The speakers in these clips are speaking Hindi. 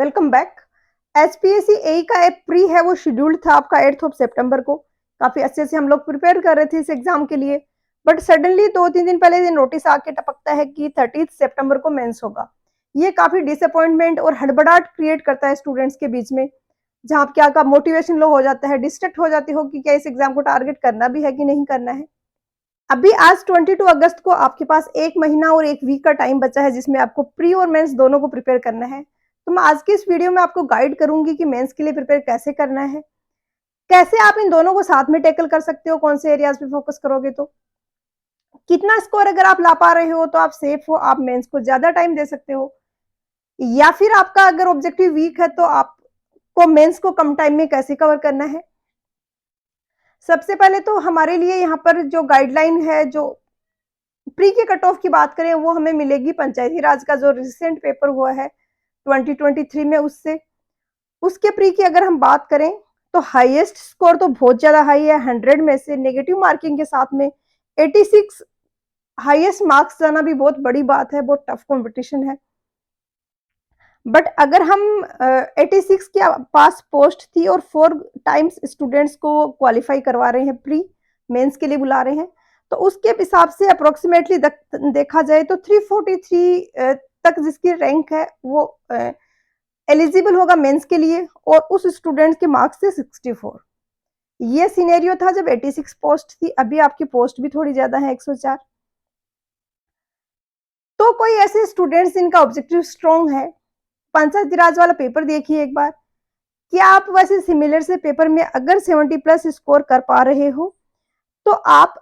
Welcome back. एचपीएससी एई का एक प्री है वो शेड्यूल्ड था आपका 8 सितंबर को। काफी अच्छे से हम लोग प्रिपेयर कर रहे थे इस एग्जाम के लिए, बट सडनली 2-3 दिन पहले ये नोटिस आके टपकता है कि 30 सितंबर को मेंस होगा। ये काफी डिसअपॉइंटमेंट और हड़बड़ाहट क्रिएट करता है स्टूडेंट्स के बीच में, जहाँ क्या का मोटिवेशन लो हो जाता है, डिस्ट्रैक्ट हो जाती हो कि क्या इस एग्जाम को टारगेट करना भी है कि नहीं करना है। अभी आज 22 अगस्त को आपके पास 1 महीना और 1 वीक का टाइम बचा है, जिसमें आपको प्री और मेंस दोनों को प्रिपेयर करना है। तो मैं आज की इस वीडियो में आपको गाइड करूंगी कि मेंस के लिए प्रिपेयर कैसे करना है, कैसे आप इन दोनों को साथ में टैकल कर सकते हो, कौन से एरियाज पे फोकस करोगे तो कितना स्कोर अगर आप ला पा रहे हो तो आप सेफ हो, आप मेंस को ज्यादा टाइम दे सकते हो, या फिर आपका अगर ऑब्जेक्टिव वीक है तो आपको मेंस को कम टाइम में कैसे कवर करना है। सबसे पहले तो हमारे लिए यहाँ पर जो गाइडलाइन है, जो प्री के कट ऑफ की बात करें, वो हमें मिलेगी पंचायती राज का जो रिसेंट पेपर हुआ है 2023 में, उसके प्री की अगर हम बात करें तो हाईएस्ट स्कोर तो बहुत ज्यादा हाई है। 100 में से नेगेटिव मार्किंग के साथ में 86 हाईएस्ट मार्क्स जाना भी बहुत बड़ी बात है, बहुत टफ कंपटीशन है। बट अगर हम 86 के पास पोस्ट थी और 4 टाइम्स स्टूडेंट्स को क्वालिफाई करवा रहे हैं, प्री मेंस के लिए बुला रहे हैं, तो उसके हिसाब से अप्रोक्सीमेटली देखा जाए तो 343 तक जिसकी रैंक है वो एलिजिबल होगा मेंस के लिए, और उस स्टूडेंट के मार्क्स थे 64। ये सिनेरियो था जब 86 पोस्ट थी, अभी आपकी पोस्ट भी थोड़ी ज्यादा है, 104। तो कोई ऐसे स्टूडेंट्स जिनका ऑब्जेक्टिव स्ट्रॉन्ग है, पंचायती राज वाला पेपर देखिए एक बार। क्या आप वैसे सिमिलर से पेपर में अगर 70 प्लस स्कोर कर पा रहे हो तो आप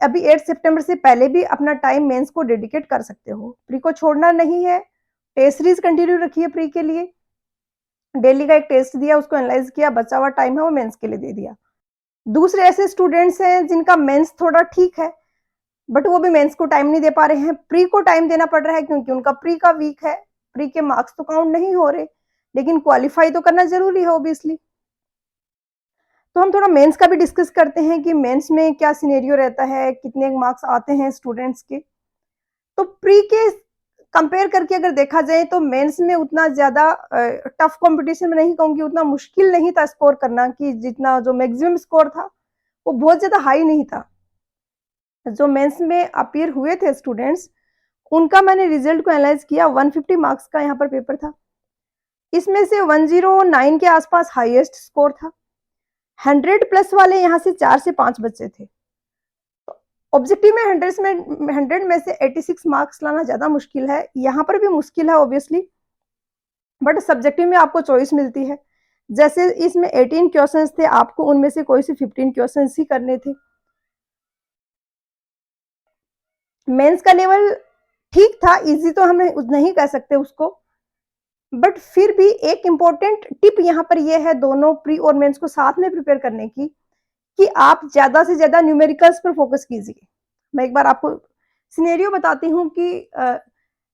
अभी 8 सितंबर से पहले भी अपना टाइम मेंस को डेडिकेट कर सकते हो। प्री को छोड़ना नहीं है, टेस्ट सीरीज कंटिन्यू रखिए। प्री के लिए डेली का एक टेस्ट दिया, उसको एनालाइज किया, बचा हुआ टाइम है वो मेंस के लिए दे दिया। दूसरे ऐसे स्टूडेंट्स हैं जिनका मेंस थोड़ा ठीक है, बट वो भी मेंस को टाइम नहीं दे पा रहे हैं, प्री को टाइम देना पड़ रहा है क्योंकि उनका प्री का वीक है। प्री के मार्क्स तो काउंट नहीं हो रहे, लेकिन क्वालिफाई तो करना जरूरी है ओबियसली। तो हम थोड़ा मेंस का भी डिस्कस करते हैं कि मेंस में क्या सिनेरियो रहता है, कितने मार्क्स आते हैं स्टूडेंट्स के। तो प्री के कंपेयर करके अगर देखा जाए तो मेंस में उतना ज्यादा टफ कंपटीशन में नहीं कहूंगी, उतना मुश्किल नहीं था स्कोर करना, कि जितना जो मैक्सिमम स्कोर था वो बहुत ज्यादा हाई नहीं था। जो मेंस में अपीयर हुए थे स्टूडेंट्स, उनका मैंने रिजल्ट को एनालाइज किया। 150 मार्क्स का यहाँ पर पेपर था, इसमें से 109 के आसपास हाईएस्ट स्कोर था। 100 प्लस वाले यहाँ से 4 से 5 बच्चे थे। ऑब्जेक्टिव में 100 में से 86 मार्क्स लाना ज्यादा मुश्किल है, यहाँ पर भी मुश्किल है ऑब्वियसली, बट सब्जेक्टिव में आपको चॉइस मिलती है। जैसे इसमें 18 क्वेश्चंस थे, आपको उनमें से कोई से 15 क्वेश्चंस ही करने थे। मेंस का लेवल ठीक था, इजी तो हम नहीं कह सकते उसको, बट फिर भी एक इंपॉर्टेंट टिप यहाँ पर यह है दोनों प्री और मेंस को साथ में प्रिपेयर करने की, कि आप ज्यादा से ज्यादा न्यूमेरिकल्स पर फोकस कीजिए। मैं एक बार आपको सिनेरियो बताती हूँ कि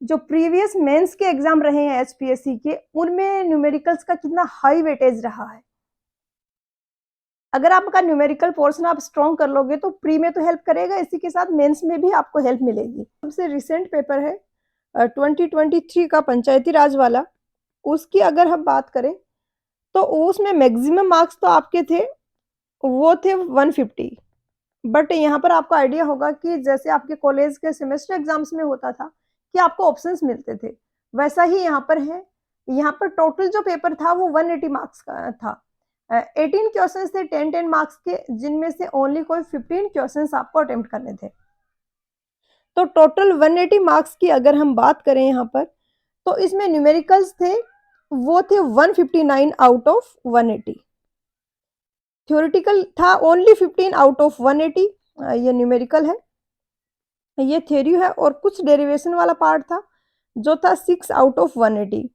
जो प्रीवियस मेंस के एग्जाम रहे हैं एचपीएससी के, उनमें न्यूमेरिकल्स का कितना हाई वेटेज रहा है। अगर आपका न्यूमेरिकल पोर्शन आप स्ट्रॉन्ग कर लोगे तो प्री में तो हेल्प करेगा, इसी के साथ मेंस में भी आपको हेल्प मिलेगी। सबसे रिसेंट पेपर है 2023 का पंचायती राज वाला, उसकी अगर हम बात करें तो उसमें मैक्सिमम मार्क्स तो आपके थे, वो थे 150। बट यहाँ पर आपको आइडिया होगा कि जैसे आपके कॉलेज के सेमेस्टर एग्जाम्स में होता था कि आपको ऑप्शंस मिलते थे, वैसा ही यहाँ पर है। यहाँ पर टोटल जो पेपर था वो 180 मार्क्स का था। 18 क्वेश्चंस थे 10-10 मार्क्स के, जिनमें से ओनली कोई 15 क्वेश्चंस आपको अटेम्प्ट करने थे। तो टोटल 180 मार्क्स की अगर हम बात करें यहाँ पर, तो इसमें न्यूमेरिकल्स थे, वो थे 159 आउट ऑफ 180। थ्योरेटिकल था ओनली 15 आउट ऑफ 180, ये न्यूमेरिकल है, ये थ्योरी है, और कुछ डेरिवेशन वाला पार्ट था जो था 6 आउट ऑफ 180।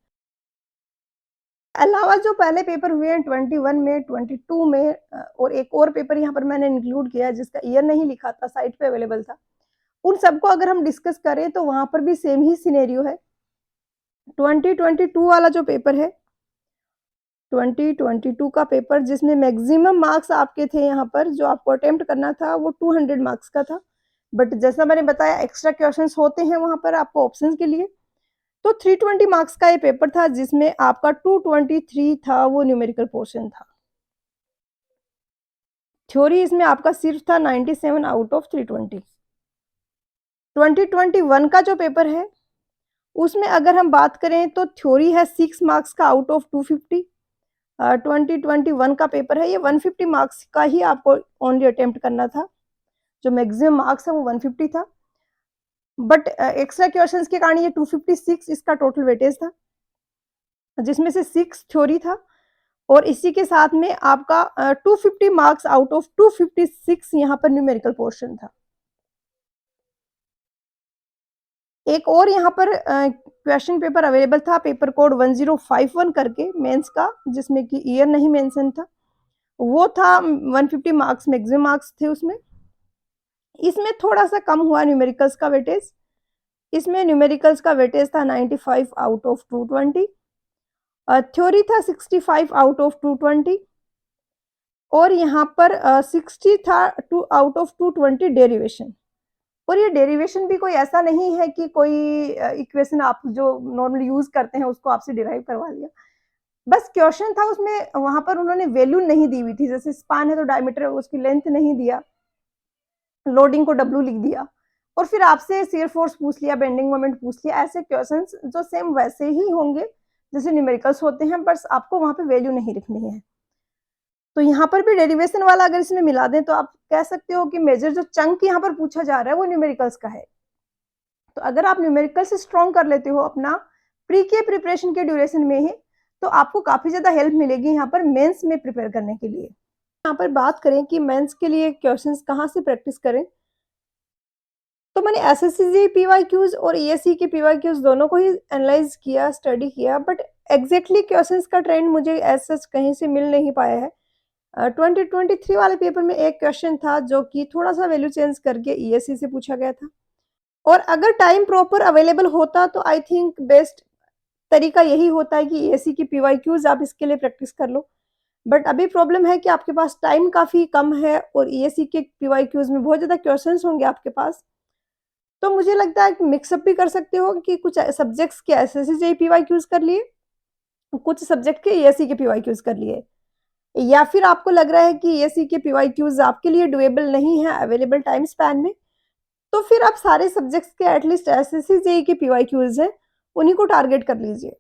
अलावा जो पहले पेपर हुए हैं 21 में, 22 में, और एक और पेपर यहाँ पर मैंने इंक्लूड किया जिसका ईयर नहीं लिखा था, साइट पे अवेलेबल था, उन सबको अगर हम डिस्कस करें तो वहां पर भी सेम ही सिनेरियो है। 2022 वाला जो पेपर है, 2022 का पेपर, जिसमें मैक्सिमम मार्क्स आपके थे यहाँ पर, जो आपको अटेम्प्ट करना था वो 200 मार्क्स का था। बट जैसा मैंने बताया एक्स्ट्रा क्वेश्चंस होते हैं वहां पर आपको ऑप्शंस के लिए। तो 320 मार्क्स का ये पेपर था जिसमें आपका 223 था वो न्यूमेरिकल पोर्शन था। थ्योरी इसमें आपका सिर्फ था 97 आउट ऑफ 320। 2021 का जो पेपर है उसमें अगर हम बात करें तो थ्योरी है 6 मार्क्स का आउट ऑफ 250। 2021 का पेपर है ये 150 मार्क्स का ही आपको ओनली अटेम्प्ट करना था, जो मैक्सिमम मार्क्स है वो 150 था, बट एक्स्ट्रा क्वेश्चंस के कारण ये 256 इसका टोटल वेटेज था, जिसमें से 6 थ्योरी था और इसी के साथ में आपका 250 मार्क्स आउट ऑफ 256 यहाँ पर न्यूमेरिकल पोर्शन था। एक और यहाँ पर क्वेश्चन पेपर अवेलेबल था, पेपर कोड 1051 करके मेंस का, जिसमें कि ईयर नहीं मेंशन था, वो था 150 मार्क्स मैक्सिमम मार्क्स थे उसमें। इसमें थोड़ा सा कम हुआ न्यूमेरिकल्स का वेटेज, इसमें न्यूमेरिकल्स का वेटेज था 95 आउट ऑफ 220, थ्योरी था 65 आउट ऑफ 220 और यहाँ पर 60 था आउट ऑफ 220 डेरिवेशन। और ये डेरिवेशन भी कोई ऐसा नहीं है कि कोई इक्वेशन आप जो नॉर्मली यूज करते हैं उसको आपसे डिराइव करवा लिया, बस क्वेश्चन था उसमें, वहां पर उन्होंने वैल्यू नहीं दी हुई थी, जैसे स्पान है तो डायमीटर उसकी लेंथ नहीं दिया, लोडिंग को डब्ल्यू लिख दिया और फिर आपसे शियर फोर्स पूछ लिया, बेंडिंग मोमेंट पूछ लिया, ऐसे क्वेश्चंस जो सेम वैसे ही होंगे जैसे न्यूमेरिकल्स होते हैं, बस आपको वहां पे वैल्यू नहीं लिखनी है। तो यहाँ पर भी डेरिवेशन वाला अगर इसमें मिला दें तो आप कह सकते हो कि मेजर जो चंक यहाँ पर पूछा जा रहा है वो न्यूमेरिकल्स का है। तो अगर आप न्यूमेरिकल से स्ट्रॉन्ग कर लेते हो अपना प्री के प्रिपरेशन के ड्यूरेशन में ही, तो आपको काफी ज्यादा हेल्प मिलेगी यहाँ पर मेंस में प्रिपेयर करने के लिए। यहाँ पर बात करें कि मेंस के लिए क्वेश्चंस कहाँ से प्रैक्टिस करें, तो मैंने एसएससी पीवाईक्यूज और ईएससी के पीवाईक्यूज दोनों को ही एनालाइज किया, स्टडी किया, बट एग्जैक्टली क्वेश्चंस का ट्रेंड मुझे ऐसा कहीं से मिल नहीं पाया है। 2023 वाले पेपर में एक क्वेश्चन था जो कि थोड़ा सा वैल्यू चेंज करके ईएससी से पूछा गया था, और अगर टाइम प्रॉपर अवेलेबल होता तो आई थिंक बेस्ट तरीका यही होता है कि ईएससी की पीवाईक्यूज आप इसके लिए प्रैक्टिस कर लो, बट अभी प्रॉब्लम है कि आपके पास टाइम काफी कम है और ईएससी के पीवाईक्यूज में बहुत ज्यादा क्वेश्चंस होंगे आपके पास। तो मुझे लगता है कि मिक्सअप भी कर सकते हो कि कुछ सब्जेक्ट्स के एसएससी पीवाईक्यूज कर लिए, कुछ सब्जेक्ट के ईएससी के पीवाईक्यूज कर लिए, या फिर आपको लग रहा है कि ईएससी के पीवाईक्यूज आपके लिए डुएबल नहीं है अवेलेबल टाइम स्पैन में, तो फिर आप सारे सब्जेक्ट्स के एटलीस्ट एसएससी जेई के पीवाईक्यूज हैं उन्हीं को टारगेट कर लीजिए।